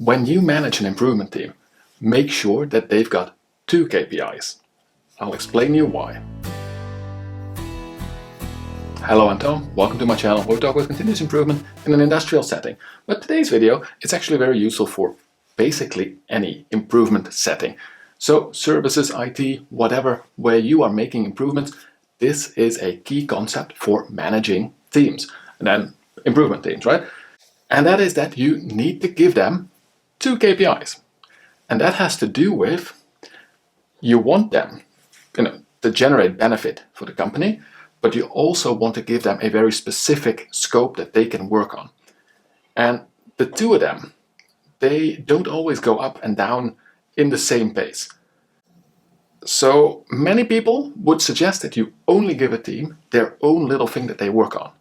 When you manage an improvement team, make sure that they've got 2 KPIs. I'll explain you why. Hello, I'm Tom. Welcome to my channel where we talk about continuous improvement in an industrial setting. But today's video is actually very useful for basically any improvement setting. So services, IT, whatever, where you are making improvements, this is a key concept for managing teams and then improvement teams, right? And that is that you need to give them 2 KPIs. And that has to do with you want them, to generate benefit for the company, but you also want to give them a very specific scope that they can work on. And the two of them, they don't always go up and down in the same pace. So many people would suggest that you only give a team their own little thing that they work on.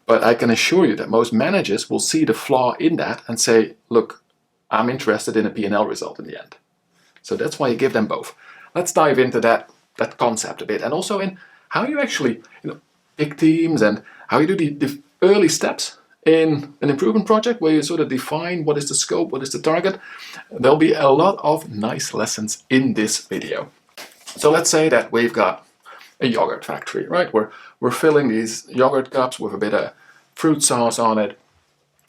But I can assure you that most managers will see the flaw in that and say, look, I'm interested in a P&L result in the end. So that's why you give them both. Let's dive into that concept a bit, and also in how you actually pick teams and how you do the early steps in an improvement project where you sort of define what is the scope, what is the target. There'll be a lot of nice lessons in this video. So let's say that we've got a yogurt factory, right? We're filling these yogurt cups with a bit of fruit sauce on it,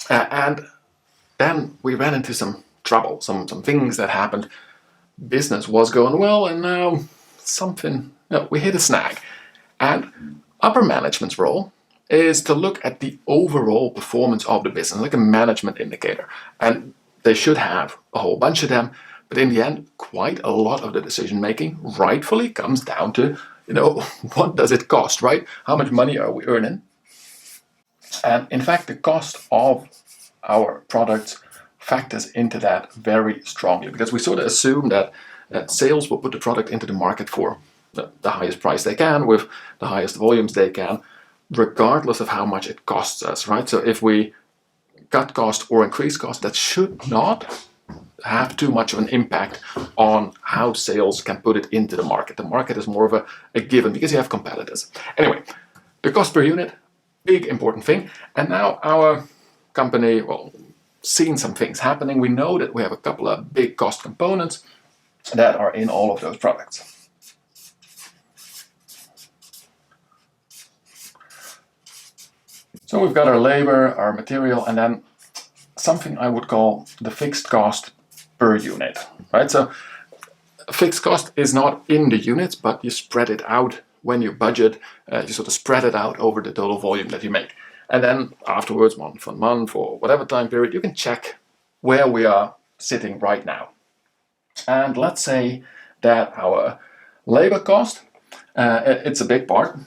and then we ran into some trouble, some things that happened. Business was going well, and now we hit a snag. And upper management's role is to look at the overall performance of the business, like a management indicator. And they should have a whole bunch of them, but in the end, quite a lot of the decision making rightfully comes down to, what does it cost, right? How much money are we earning? And in fact, the cost of our products factors into that very strongly, because we sort of assume that sales will put the product into the market for the highest price they can, with the highest volumes they can, regardless of how much it costs us, right? So if we cut cost or increase cost, that should not have too much of an impact on how sales can put it into the market. The market is more of a given because you have competitors. Anyway, the cost per unit, big important thing. And now our company, seen some things happening. We know that we have a couple of big cost components that are in all of those products. So we've got our labor, our material, and then something I would call the fixed cost per unit, right? So fixed cost is not in the units, but you spread it out when you budget, you sort of spread it out over the total volume that you make. And then afterwards, month on month or whatever time period, you can check where we are sitting right now. And let's say that our labor cost, it's a big part.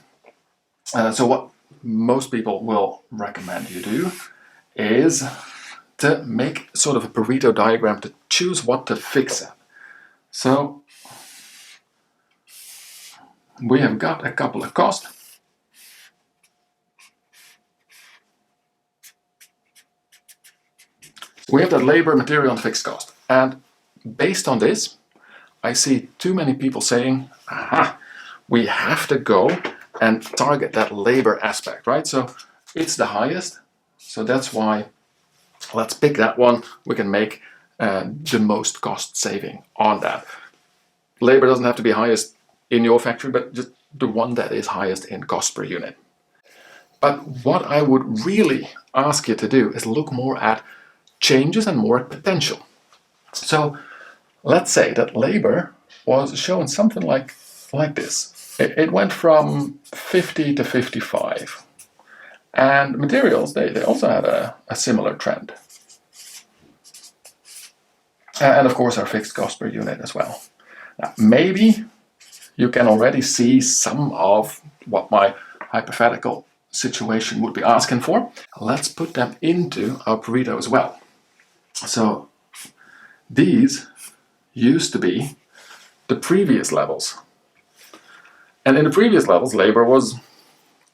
So what most people will recommend you do is to make sort of a Pareto diagram to choose what to fix at. So we have got a couple of costs. We have that labor, material, and fixed cost. And based on this, I see too many people saying, we have to go and target that labor aspect, right? So it's the highest. So that's why let's pick that one. We can make the most cost saving on that. Labor doesn't have to be highest in your factory, but just the one that is highest in cost per unit. But what I would really ask you to do is look more at changes and more potential. So let's say that labor was showing something like this. It went from 50 to 55. And materials, they also had a similar trend. And of course our fixed cost per unit as well. Now, maybe you can already see some of what my hypothetical situation would be asking for. Let's put them into our Pareto as well. So these used to be the previous levels. And in the previous levels, labor was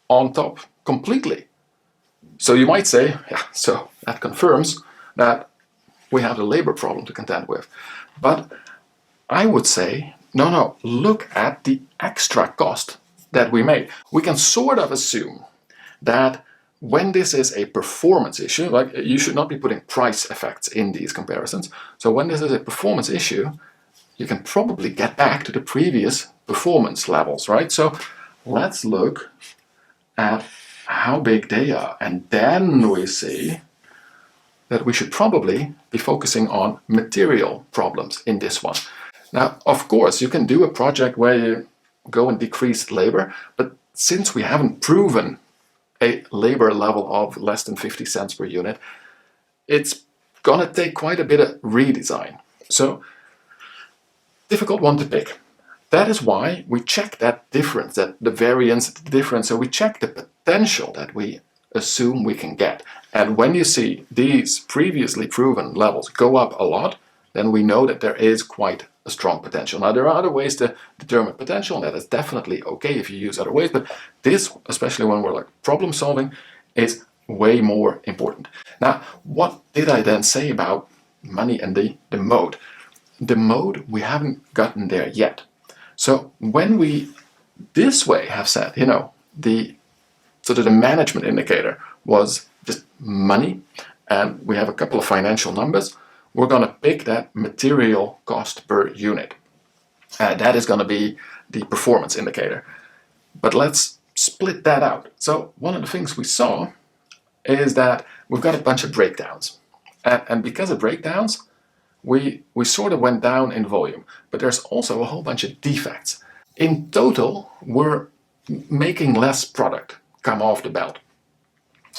on top completely. So you might say, so that confirms that we have the labor problem to contend with. But I would say, no, look at the extra cost that we made. We can sort of assume that when this is a performance issue, like you should not be putting price effects in these comparisons. So when this is a performance issue, you can probably get back to the previous performance levels, right? So let's look at how big they are, and then we see that we should probably be focusing on material problems in this one. Now, of course, you can do a project where you go and decrease labor, but since we haven't proven a labor level of less than 50 cents per unit, it's gonna take quite a bit of redesign. So, difficult one to pick. That is why we check that difference, that the variance, the difference. So we check the potential that we assume we can get. And when you see these previously proven levels go up a lot, then we know that there is quite a strong potential. Now, there are other ways to determine potential, and that is definitely okay if you use other ways, but this, especially when we're like problem solving, is way more important. Now, what did I then say about money and the mode? The mode, we haven't gotten there yet. So when we this way have said, the management indicator was just money, and we have a couple of financial numbers, we're going to pick that material cost per unit. That is going to be the performance indicator. But let's split that out. So one of the things we saw is that we've got a bunch of breakdowns. And because of breakdowns, we sort of went down in volume. But there's also a whole bunch of defects. In total, we're making less product come off the belt.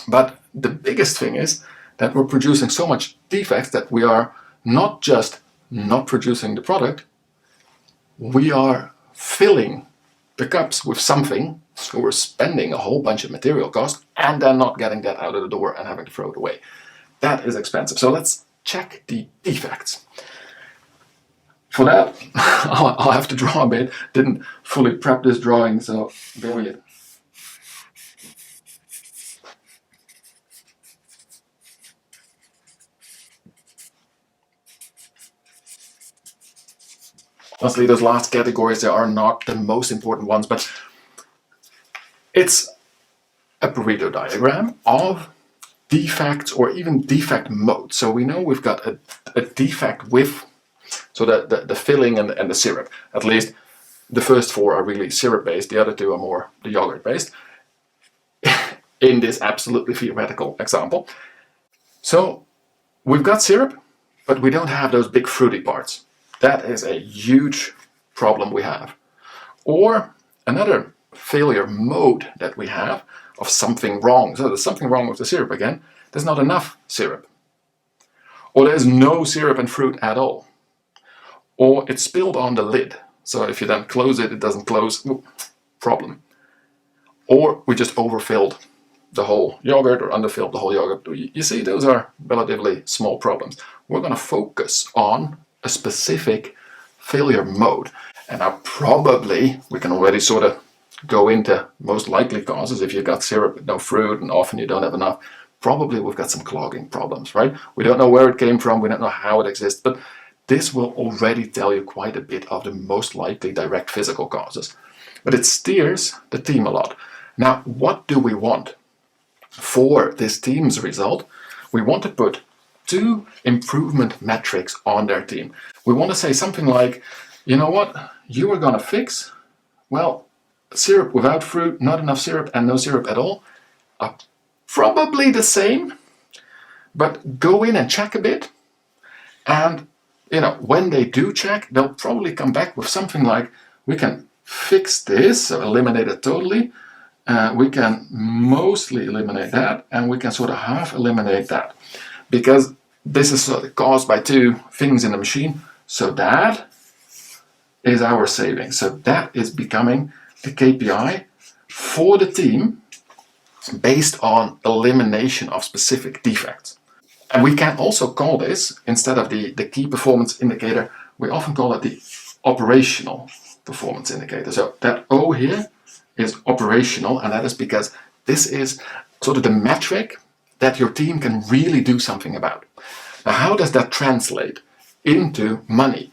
But the biggest thing is that we're producing so much defects that we are not just not producing the product, we are filling the cups with something, so we're spending a whole bunch of material cost and then not getting that out of the door and having to throw it away. That is expensive. So let's check the defects. For that, I'll have to draw a bit. Didn't fully prep this drawing, so bear with it. Honestly, those last categories, they are not the most important ones, but it's a Pareto diagram of defects or even defect mode. So we know we've got a defect with, so the filling and the syrup. At least the first four are really syrup-based, the other two are more the yogurt-based in this absolutely theoretical example. So we've got syrup, but we don't have those big fruity parts. That is a huge problem we have. Or another failure mode that we have of something wrong. So there's something wrong with the syrup again. There's not enough syrup. Or there's no syrup and fruit at all. Or it's spilled on the lid. So if you then close it, it doesn't close. Ooh, problem. Or we just overfilled the whole yogurt or underfilled the whole yogurt. You see, those are relatively small problems. We're going to focus on a specific failure mode. And now probably we can already sort of go into most likely causes. If you've got syrup with no fruit and often you don't have enough, probably we've got some clogging problems, right? We don't know where it came from, we don't know how it exists, but this will already tell you quite a bit of the most likely direct physical causes. But it steers the team a lot. Now, what do we want for this team's result? We want to put 2 improvement metrics on their team. We want to say something like, you know what, you are going to fix, well, syrup without fruit, not enough syrup, and no syrup at all are probably the same, but go in and check a bit. And, when they do check, they'll probably come back with something like, we can fix this, so eliminate it totally. We can mostly eliminate that, and we can sort of half eliminate that. Because this is sort of caused by 2 things in the machine. So that is our savings. So that is becoming the KPI for the team based on elimination of specific defects. And we can also call this, instead of the key performance indicator, we often call it the operational performance indicator. So that O here is operational, and that is because this is sort of the metric that your team can really do something about. Now, how does that translate into money?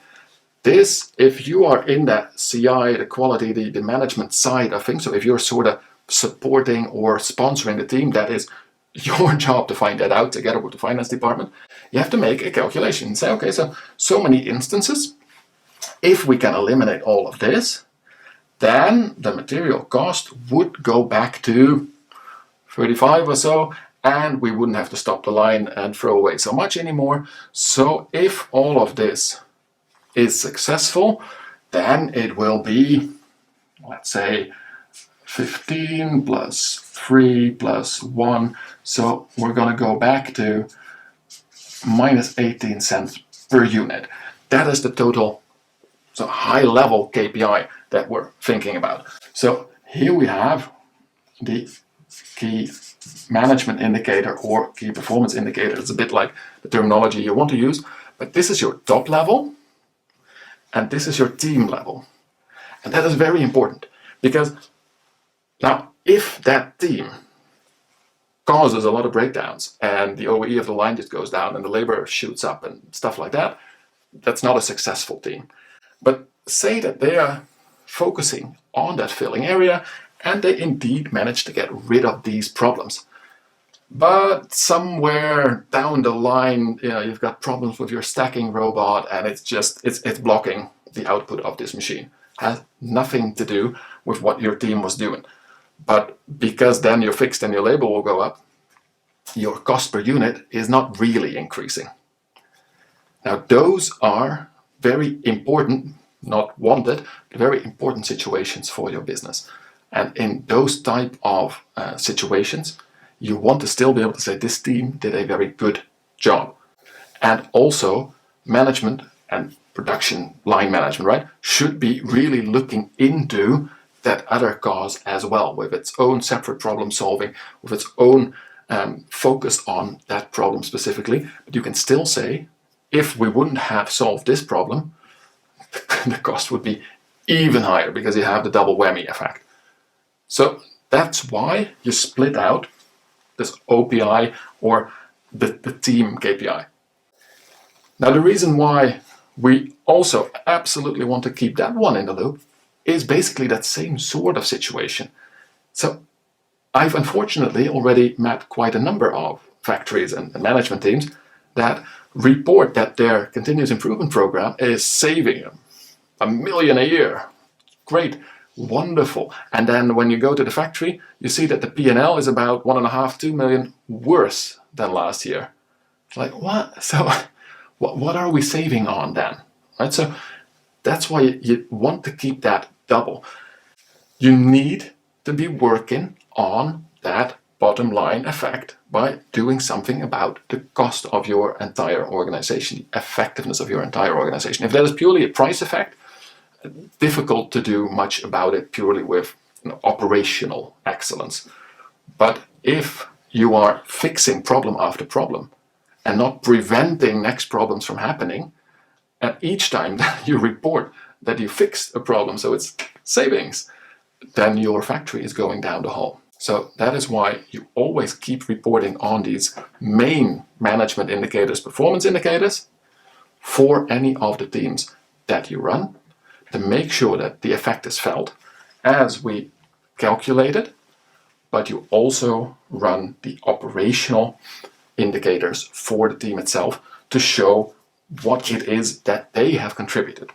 This, if you are in that CI, the quality, the management side of things, so if you're sort of supporting or sponsoring the team, that is your job to find that out together with the finance department. You have to make a calculation and say, okay, so many instances. If we can eliminate all of this, then the material cost would go back to 35 or so, and we wouldn't have to stop the line and throw away so much anymore. So if all of this is successful, then it will be, let's say, 15 plus 3 plus 1. So we're going to go back to minus 18 cents per unit. That is the total, so high level KPI that we're thinking about. So here we have the key management indicator or key performance indicator. It's a bit like the terminology you want to use, but this is your top level and this is your team level. And that is very important because now if that team causes a lot of breakdowns and the OEE of the line just goes down and the labor shoots up and stuff like that, that's not a successful team. But say that they are focusing on that filling area and they indeed manage to get rid of these problems. But somewhere down the line, you've got problems with your stacking robot and it's blocking the output of this machine. Has nothing to do with what your team was doing. But because then you're fixed and your labor will go up, your cost per unit is not really increasing. Now those are very important, not wanted, very important situations for your business. And in those type of situations, you want to still be able to say this team did a very good job. And also management and production line management, right, should be really looking into that other cause as well, with its own separate problem solving, with its own focus on that problem specifically. But you can still say, if we wouldn't have solved this problem, the cost would be even higher because you have the double whammy effect. So that's why you split out this OPI or the team KPI. Now the reason why we also absolutely want to keep that one in the loop is basically that same sort of situation. So I've unfortunately already met quite a number of factories and management teams that report that their continuous improvement program is saving them $1 million a year. Great, wonderful. And then when you go to the factory, you see that the P&L is about 1.5–2 million worse than last year. Like what? So what are we saving on then? Right? So that's why you want to keep that double. You need to be working on that bottom line effect by doing something about the cost of your entire organization, the effectiveness of your entire organization. If that is purely a price effect, difficult to do much about it purely with operational excellence. But if you are fixing problem after problem and not preventing next problems from happening, and each time that you report that you fixed a problem, so it's savings, then your factory is going down the hole. So that is why you always keep reporting on these main management indicators, performance indicators, for any of the teams that you run, to make sure that the effect is felt as we calculated, but you also run the operational indicators for the team itself to show what it is that they have contributed.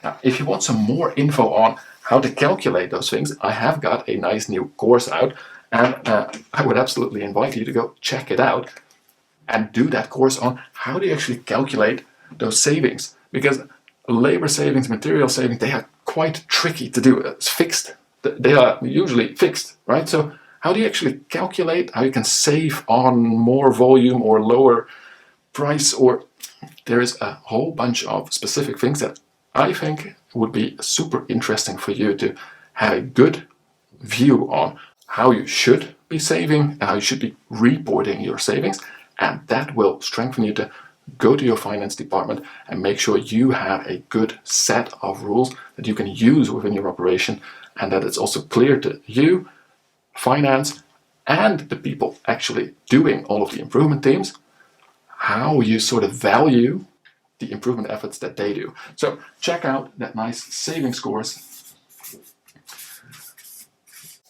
Now, if you want some more info on how to calculate those things, I have got a nice new course out, and I would absolutely invite you to go check it out and do that course on how do you actually calculate those savings, because labor savings, material savings, they are quite tricky to do. It's fixed. They are usually fixed, right? So how do you actually calculate how you can save on more volume or lower price? Or there is a whole bunch of specific things that I think would be super interesting for you to have a good view on how you should be saving and how you should be reporting your savings. And that will strengthen you to go to your finance department and make sure you have a good set of rules that you can use within your operation, and that it's also clear to you, finance, and the people actually doing all of the improvement teams, how you sort of value the improvement efforts that they do. So check out that nice savings course.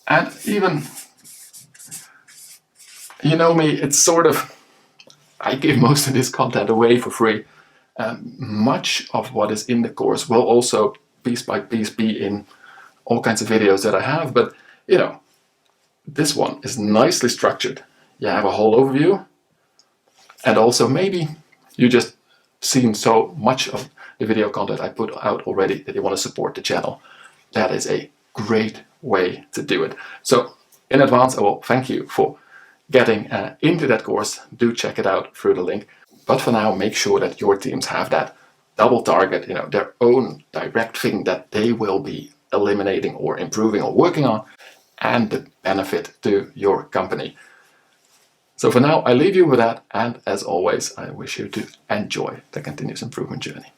And even You know me, it's sort of, I give most of this content away for free. Much of what is in the course will also piece by piece be in all kinds of videos that I have, but you know, this one is nicely structured. You have a whole overview, and also maybe you just seen so much of the video content I put out already that you want to support the channel. That is a great way to do it. So in advance, I will thank you for getting into that course. Do check it out through the link. But for now, make sure that your teams have that double target, their own direct thing that they will be eliminating or improving or working on, and the benefit to your company. So for now, I leave you with that, and as always, I wish you to enjoy the continuous improvement journey.